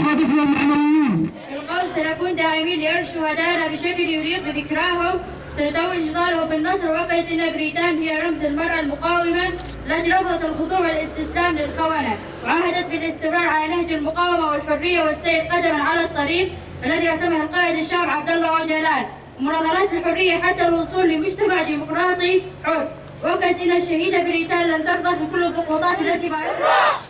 قادتنا المعنويين. بالقول سنكون داعمين لأرض شهدائنا بشكل يليق بذكراهم. سنتوج نضالهم بالنصر. وقعت إن بريطان هي رمز المرأة المقاومة التي رفضت الخضوع والاستسلام للخونة، وعهدت بالاستمرار على نهج المقاومة والحرية والسير قدما على الطريق الذي رسمه القائد الشاب عبد الله أوجلان، ومناضلات الحرية حتى الوصول لمجتمع ديمقراطي حر. وقعت إن الشهيدة بريطان لم ترضى بكل الضغوطات التي بعرفها.